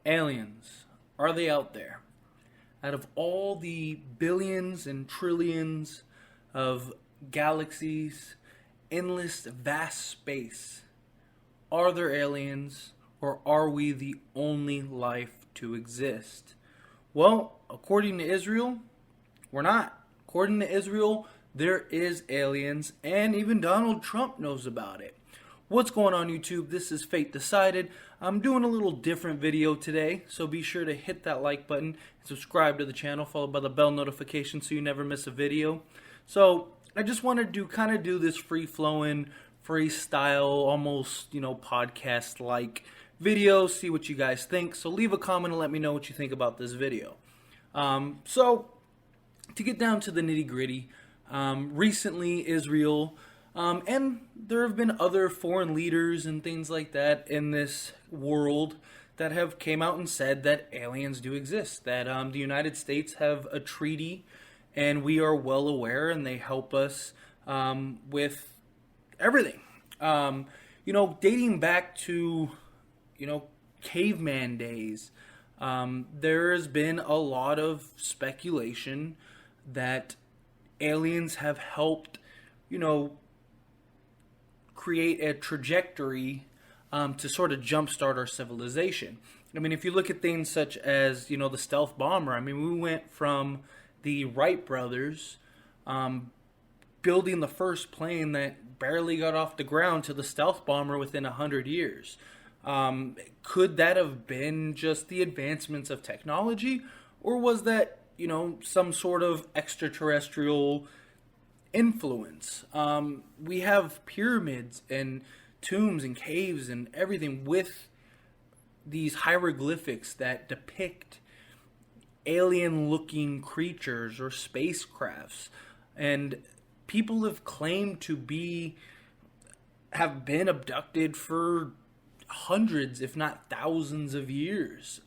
Aliens, are they out there? Out of all the billions and trillions of galaxies, endless vast space, are there aliens or are we the only life to exist? Well, according to Israel, we're not. According to Israel, there is aliens, and even Donald Trump knows about it. What's going on, YouTube? This is Fate Decided. I'm doing a little different video today, so be sure to hit that like button and subscribe to the channel, followed by the bell notification so you never miss a video. So I just wanted to kind of do this free-flowing, freestyle, almost, podcast-like video, see what you guys think. So leave a comment and let me know what you think about this video. So to get down to the nitty-gritty, recently Israel, and there have been other foreign leaders and things like that in this world that have came out and said that aliens do exist, that the United States have a treaty and we are well aware and they help us with everything. Dating back to, caveman days, there has been a lot of speculation that aliens have helped, create a trajectory to sort of jumpstart our civilization. I mean, if you look at things such as, the stealth bomber, I mean, we went from the Wright brothers building the first plane that barely got off the ground to the stealth bomber within 100 years. Could that have been just the advancements of technology, or was that, some sort of extraterrestrial influence? We have pyramids and tombs and caves and everything with these hieroglyphics that depict alien-looking creatures or spacecrafts, and people have claimed to have been abducted for hundreds, if not thousands of years.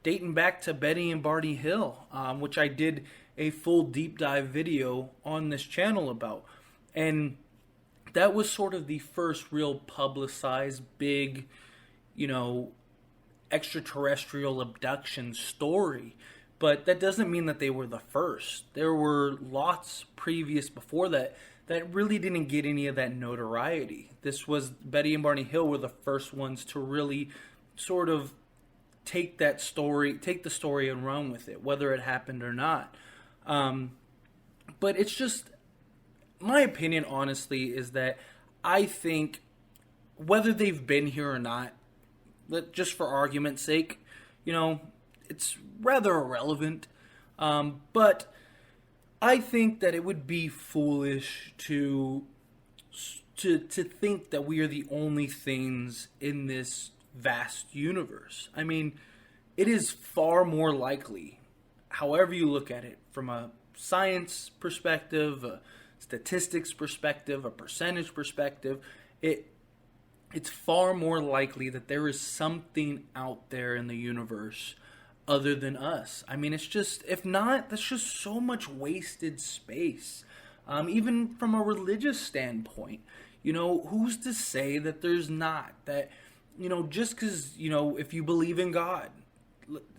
Dating back to Betty and Barney Hill, which I did a full deep dive video on this channel about. And that was sort of the first real publicized big, extraterrestrial abduction story. But that doesn't mean that they were the first. There were lots previous before that really didn't get any of that notoriety. This was Betty and Barney Hill were the first ones to really sort of take the story and run with it, whether it happened or not. But it's just, my opinion, honestly, is that I think whether they've been here or not, just for argument's sake, it's rather irrelevant. But I think that it would be foolish to think that we are the only things in this vast universe. I mean, it is far more likely, however you look at it, from a science perspective, a statistics perspective, a percentage perspective, it's far more likely that there is something out there in the universe other than us. I mean, it's just, if not, that's just so much wasted space. Even from a religious standpoint, who's to say that there's not? That, just because, if you believe in God,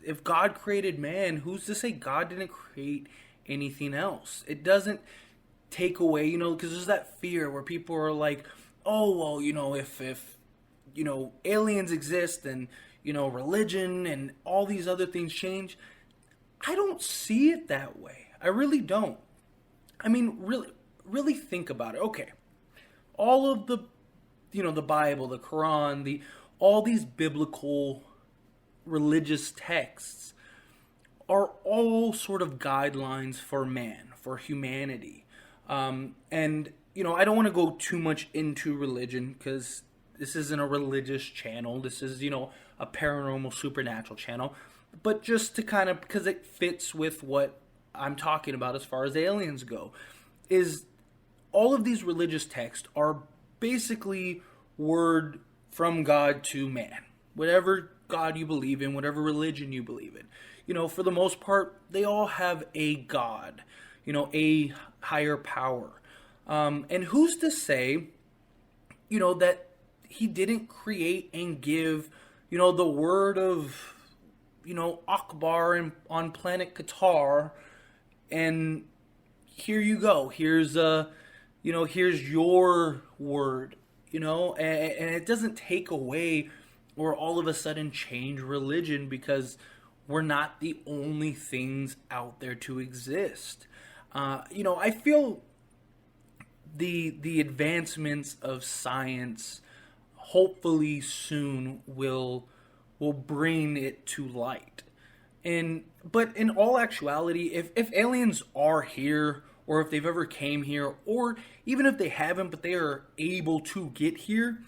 if God created man, who's to say God didn't create anything else? It doesn't take away, because there's that fear where people are like, oh, well, if aliens exist and, religion and all these other things change. I don't see it that way. I really don't. I mean, really think about it. Okay. All of the, the Bible, the Quran, all these biblical religious texts are all sort of guidelines for man, for humanity. And, I don't want to go too much into religion because this isn't a religious channel. This is, a paranormal supernatural channel. But just to kind of, because it fits with what I'm talking about as far as aliens go, is all of these religious texts are basically word from God to man. Whatever God you believe in, whatever religion you believe in. For the most part, they all have a God, a higher power. And who's to say, that he didn't create and give, the word of Akbar on planet Qatar, and here you go. Here's your word, and it doesn't take away or all of a sudden change religion because we're not the only things out there to exist. I feel the advancements of science hopefully soon will bring it to light. But in all actuality, if aliens are here, or if they've ever came here, or even if they haven't but they are able to get here,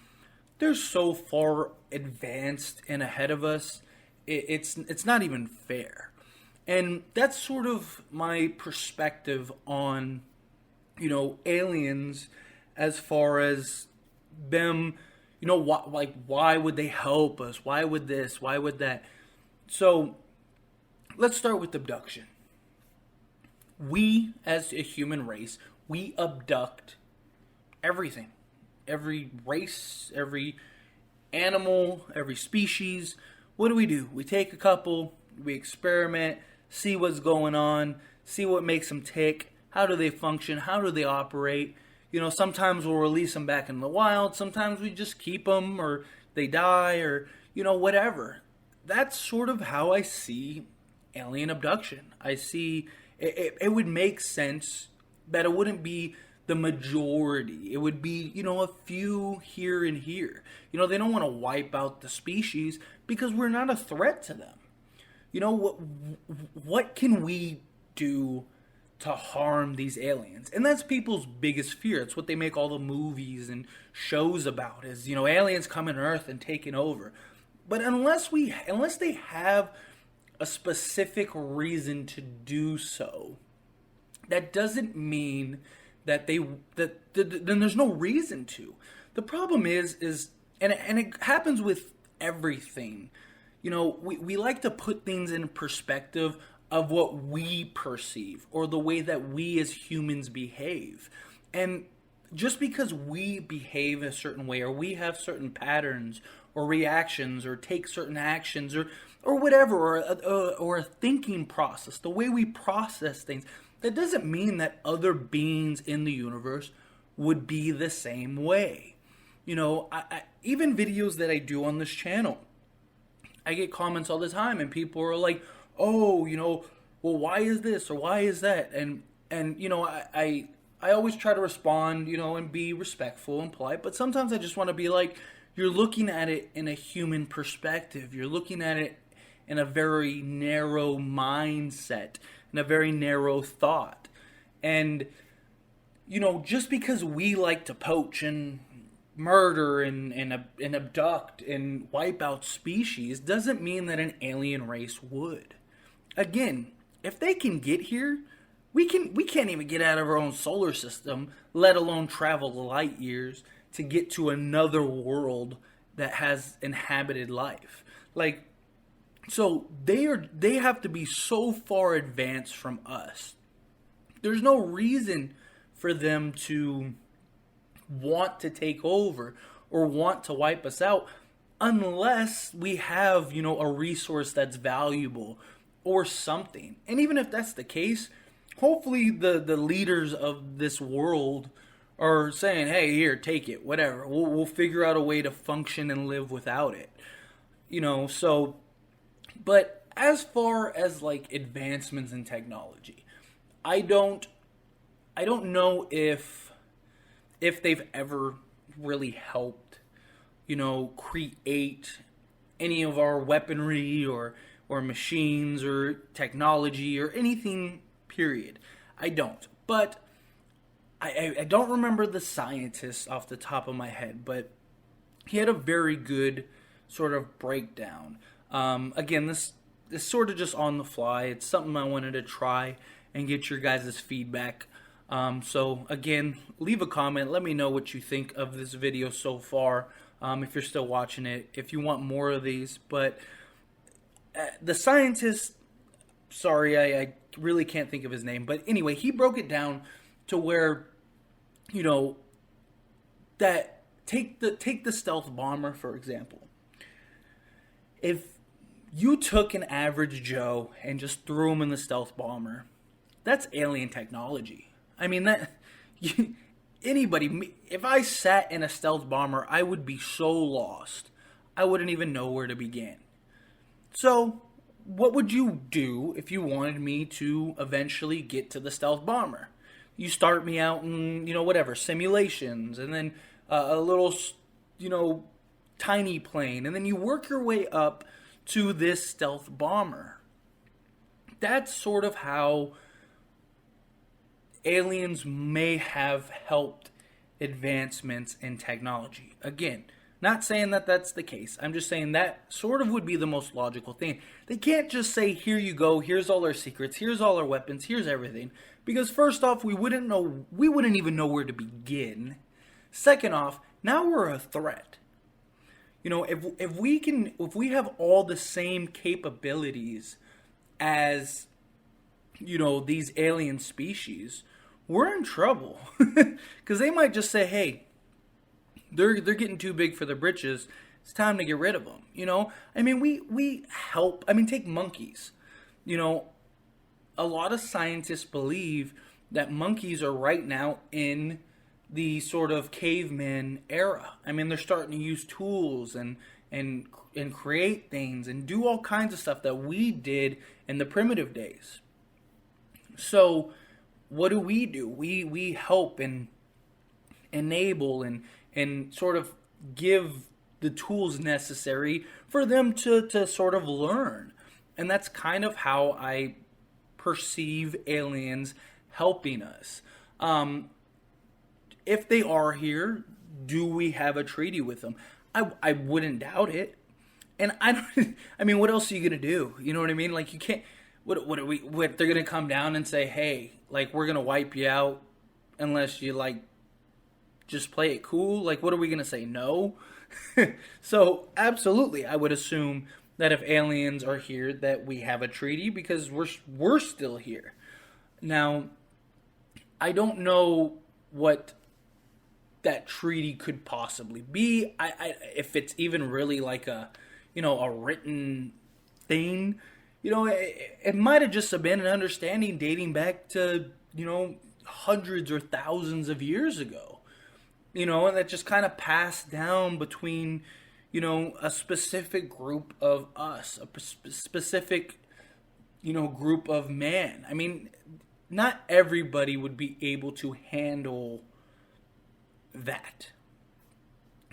they're so far advanced and ahead of us, it's not even fair. And that's sort of my perspective on aliens, as far as them, why would they help us? Why would this? Why would that? So let's start with abduction. We, as a human race, we abduct everything. Every race, every animal, every species. What do? We take a couple, we experiment, see what's going on, see what makes them tick, how do they function, how do they operate. Sometimes we'll release them back in the wild, sometimes we just keep them, or they die, or, whatever. That's sort of how I see alien abduction. I see it would make sense that it wouldn't be the majority. It would be, a few here and here. They don't want to wipe out the species because we're not a threat to them. What can we do to harm these aliens? And that's people's biggest fear. It's what they make all the movies and shows about, is, aliens coming to Earth and taking over. But unless they have a specific reason to do so, that doesn't mean that then there's no reason to. The problem is and it happens with everything. We like to put things in perspective of what we perceive, or the way that we as humans behave. And just because we behave a certain way, or we have certain patterns or reactions, or take certain actions, or whatever, or a thinking process, the way we process things, that doesn't mean that other beings in the universe would be the same way. Even videos that I do on this channel, I get comments all the time, and people are like, oh, well, why is this, or why is that? And I always try to respond, and be respectful and polite, but sometimes I just want to be like, you're looking at it in a human perspective. You're looking at it in a very narrow mindset, in a very narrow thought. And, just because we like to poach and murder and abduct and wipe out species doesn't mean that an alien race would. Again, if they can get here, we can't even get out of our own solar system, let alone travel light years to get to another world that has inhabited life. So they have to be so far advanced from us. There's no reason for them to want to take over or want to wipe us out, unless we have, a resource that's valuable or something. And even if that's the case, hopefully the leaders of this world are saying, hey, here, take it, whatever. We'll figure out a way to function and live without it. So, but as far as advancements in technology, I don't know if they've ever really helped, create any of our weaponry or machines or technology or anything, period. I don't. But I don't remember the scientist off the top of my head, but he had a very good sort of breakdown. Again, this sort of just on the fly. It's something I wanted to try and get your guys' feedback. So again, leave a comment. Let me know what you think of this video so far. If you're still watching it, if you want more of these. But the scientist, sorry, I really can't think of his name. But anyway, he broke it down to where, that take the stealth bomber, for example. If You took an average Joe and just threw him in the stealth bomber. That's alien technology. I mean, anybody, if I sat in a stealth bomber, I would be so lost. I wouldn't even know where to begin. So, what would you do if you wanted me to eventually get to the stealth bomber? You start me out in, whatever, simulations, and then a little, tiny plane, and then you work your way up to this stealth bomber. That's sort of how aliens may have helped advancements in technology. Again, not saying that that's the case. I'm just saying that sort of would be the most logical thing. They can't just say, here you go, here's all our secrets, here's all our weapons, here's everything. Because first off, we wouldn't even know where to begin. Second off, now we're a threat. If we have all the same capabilities as, these alien species, we're in trouble. Because they might just say, hey, they're getting too big for the britches. It's time to get rid of them. I mean, we help. I mean, take monkeys. A lot of scientists believe that monkeys are right now in the sort of caveman era. I mean, they're starting to use tools and create things and do all kinds of stuff that we did in the primitive days. So, what do? We help and enable and sort of give the tools necessary for them to sort of learn. And that's kind of how I perceive aliens helping us. If they are here, do we have a treaty with them? I wouldn't doubt it. And I mean, what else are you gonna do? You know what I mean? Like, you can't. What they're gonna come down and say, hey, like, we're gonna wipe you out unless you like just play it cool. Like, what are we gonna say? No. So absolutely, I would assume that if aliens are here, that we have a treaty because we're still here. Now, I don't know what that treaty could possibly be. If it's even really like a written thing. It might have just been an understanding dating back to, hundreds or thousands of years ago. And that just kind of passed down between, a specific group of us, a specific, group of man. I mean, not everybody would be able to handle that.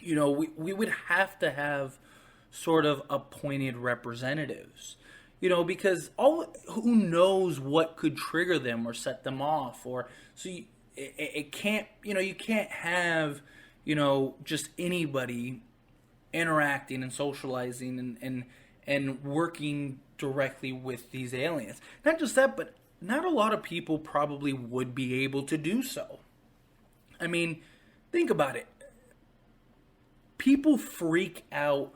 We would have to have sort of appointed representatives. Because who knows what could trigger them or set them off, it can't, you can't have, just anybody interacting and socializing and working directly with these aliens. Not just that, but not a lot of people probably would be able to do so. I mean, think about it. People freak out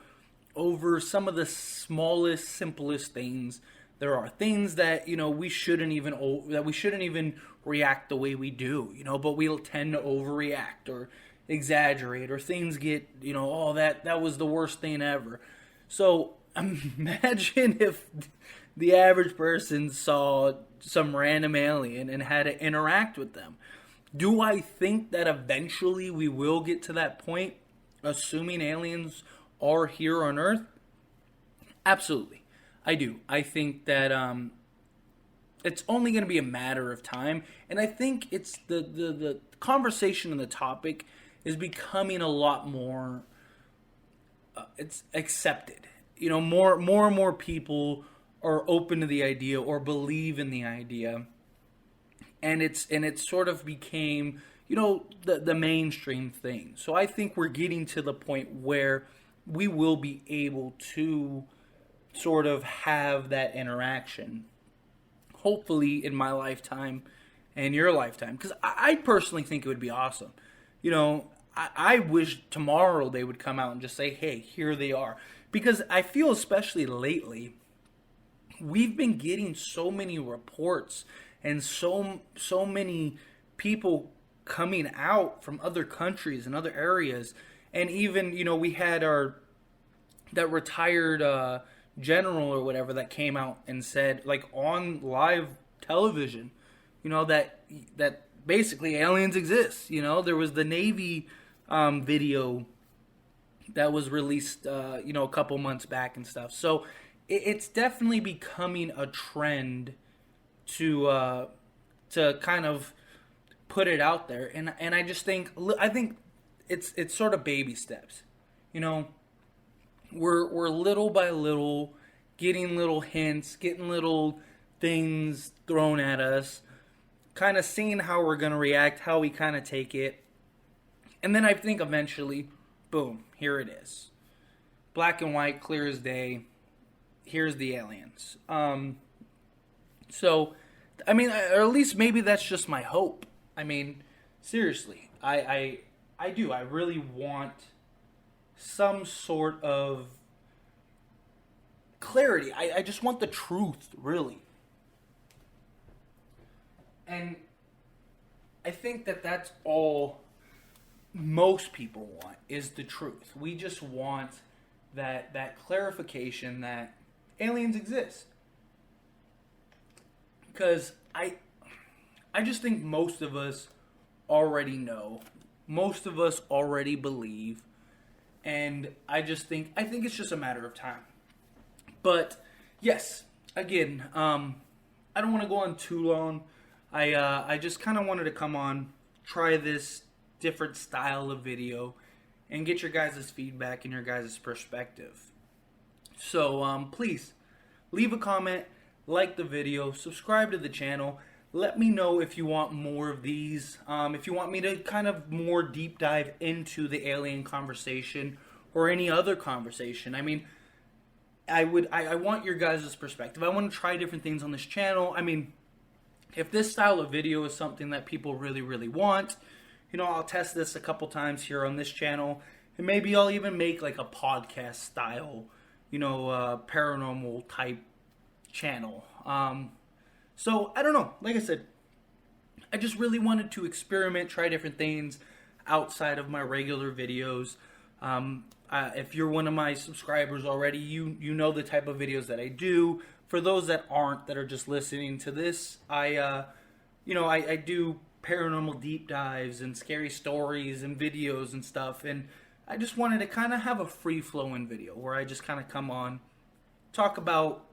over some of the smallest, simplest things there are. Things that, we shouldn't even react the way we do, but we'll tend to overreact or exaggerate, or things get, that was the worst thing ever. So imagine if the average person saw some random alien and had to interact with them. Do I think that eventually we will get to that point, assuming aliens are here on Earth? Absolutely. I do. I think that it's only going to be a matter of time, and I think it's the conversation and the topic is becoming a lot more it's accepted. More and more people are open to the idea or believe in the idea, and it sort of became the mainstream thing. So I think we're getting to the point where we will be able to sort of have that interaction, hopefully in my lifetime and your lifetime, because I personally think it would be awesome. I wish tomorrow they would come out and just say, hey, here they are, because I feel especially lately we've been getting so many reports and so many people coming out from other countries and other areas. And even, we had that retired general or whatever that came out and said, like on live television, that basically aliens exist. There was the Navy video that was released, a couple months back and stuff. So it's definitely becoming a trend to kind of put it out there, and I think it's sort of baby steps. We're little by little getting little hints, getting little things thrown at us, kind of seeing how we're going to react, how we kind of take it. And then I think eventually, boom, here it is. Black and white, clear as day. Here's the aliens. So, I mean, or at least maybe that's just my hope. I mean, seriously, I do. I really want some sort of clarity. I just want the truth, really. And I think that's all most people want, is the truth. We just want that clarification that aliens exist. Because I just think most of us already know. Most of us already believe. And I think it's just a matter of time. But yes, again, I don't want to go on too long. I just kind of wanted to come on, try this different style of video, and get your guys' feedback and your guys' perspective. So please leave a comment, like the video, subscribe to the channel. Let me know if you want more of these. If you want me to kind of more deep dive into the alien conversation or any other conversation. I mean, I want your guys' perspective. I want to try different things on this channel. I mean, if this style of video is something that people really, really want, I'll test this a couple times here on this channel. And maybe I'll even make like a podcast style, paranormal type channel. So, I don't know. Like I said, I just really wanted to experiment, try different things outside of my regular videos. If you're one of my subscribers already, you know the type of videos that I do. For those that aren't, that are just listening to this, I do paranormal deep dives and scary stories and videos and stuff. And I just wanted to kind of have a free-flowing video where I just kind of come on, talk about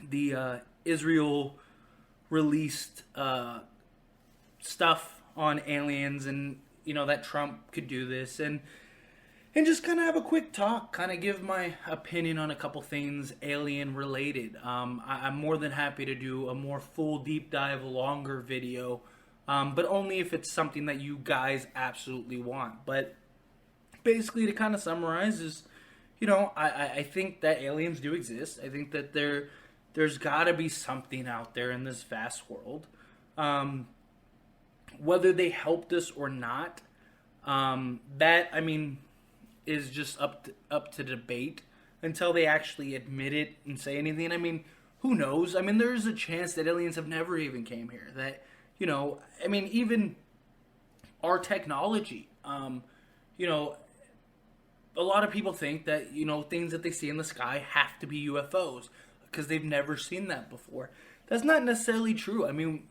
the Israel released stuff on aliens, and that Trump could do this, and just kind of have a quick talk, kind of give my opinion on a couple things alien related. I'm more than happy to do a more full deep dive, longer video, but only if it's something that you guys absolutely want. But basically, to kind of summarize is, I think that aliens do exist. I think that there's got to be something out there in this vast world. Whether they helped us or not, is just up to debate until they actually admit it and say anything. I mean, who knows? I mean, there's a chance that aliens have never even came here. That, even our technology, a lot of people think that, things that they see in the sky have to be UFOs because they've never seen that before. That's not necessarily true. I mean,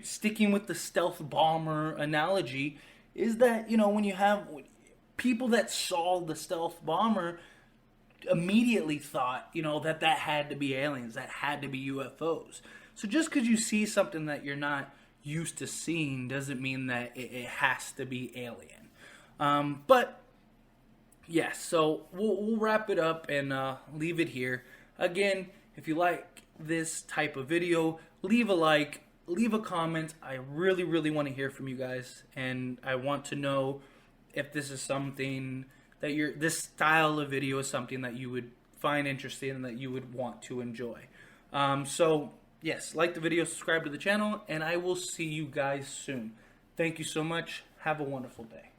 sticking with the stealth bomber analogy, is that, when you have people that saw the stealth bomber immediately thought, that had to be aliens, that had to be UFOs. So just because you see something that you're not used to seeing doesn't mean that it has to be alien. But yes, so we'll wrap it up and leave it here. Again, if you like this type of video, leave a like, leave a comment. I really, really want to hear from you guys, and I want to know if this is something that this style of video is something that you would find interesting and that you would want to enjoy. So yes, like the video, subscribe to the channel, and I will see you guys soon. Thank you so much. Have a wonderful day.